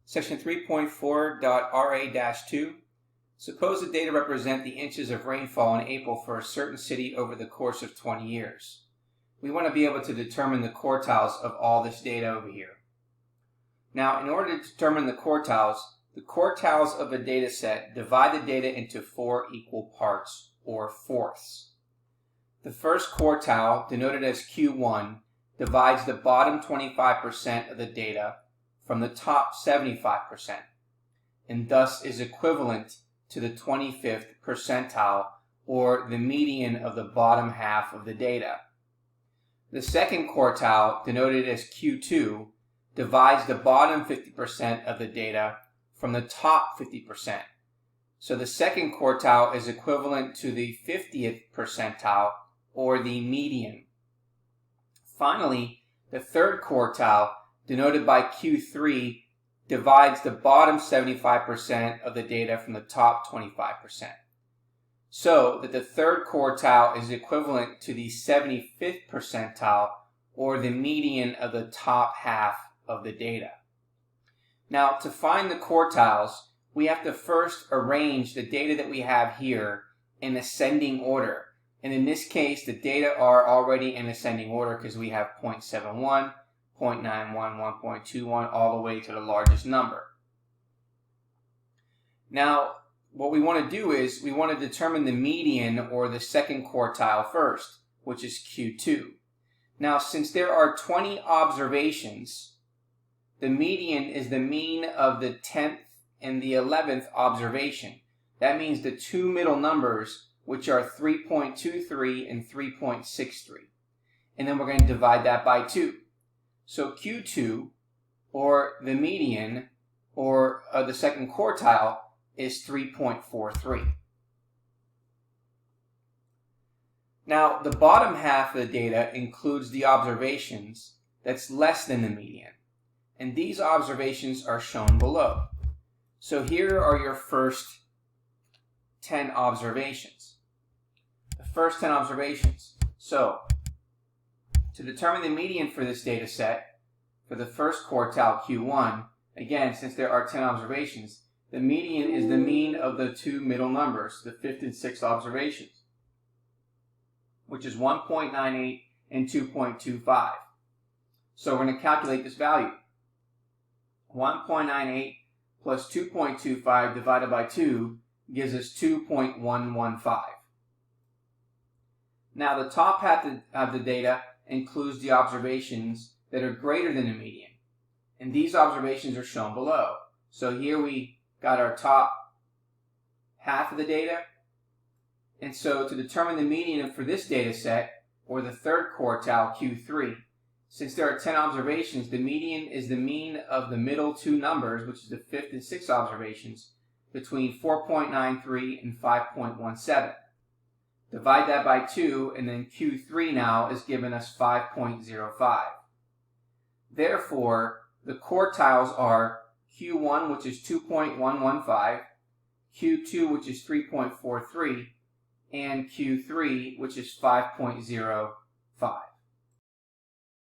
Section 3.4.RA-2. Suppose the data represent the inches of rainfall in April for a certain city over the course of 20 years. We want to be able to determine the quartiles of all this data over here. Now, in order to determine the quartiles of a data set divide the data into 4 equal parts, or fourths. The first quartile, denoted as Q1, divides the bottom 25% of the data from the top 75%, and thus is equivalent to the 25th percentile, or the median of the bottom half of the data. The second quartile, denoted as Q2, divides the bottom 50% of the data from the top 50%. So the second quartile is equivalent to the 50th percentile, or the median. Finally, the third quartile, denoted by Q3, divides the bottom 75% of the data from the top 25%. So that the third quartile is equivalent to the 75th percentile, or the median of the top half of the data. Now, to find the quartiles, we have to first arrange the data that we have here in ascending order. And in this case, the data are already in ascending order because we have 0.71, 0.91, 1.21, all the way to the largest number. Now, what we want to do is we want to determine the median, or the second quartile, first, which is Q2. Now, since there are 20 observations, the median is the mean of the 10th and the 11th observation. That means the two middle numbers, which are 3.23 and 3.63. And then we're going to divide that by 2. So Q2, or the median, or the second quartile, is 3.43. Now, the bottom half of the data includes the observations that's less than the median. And these observations are shown below. So here are your first 10 observations. The first 10 observations. So, to determine the median for this data set, for the first quartile, Q1, again, since there are 10 observations, the median is the mean of the two middle numbers, the 5th and 6th observations, which is 1.98 and 2.25. So we're going to calculate this value. 1.98 plus 2.25 divided by 2 gives us 2.115. Now, the top half of the data includes the observations that are greater than the median. And these observations are shown below. So here we got our top half of the data. And so to determine the median for this data set, or the third quartile, Q3, since there are 10 observations, the median is the mean of the middle two numbers, which is the 5th and 6th observations, between 4.93 and 5.17. Divide that by 2, and then Q3 now is giving us 5.05. Therefore, the quartiles are Q1, which is 2.115, Q2, which is 3.43, and Q3, which is 5.05.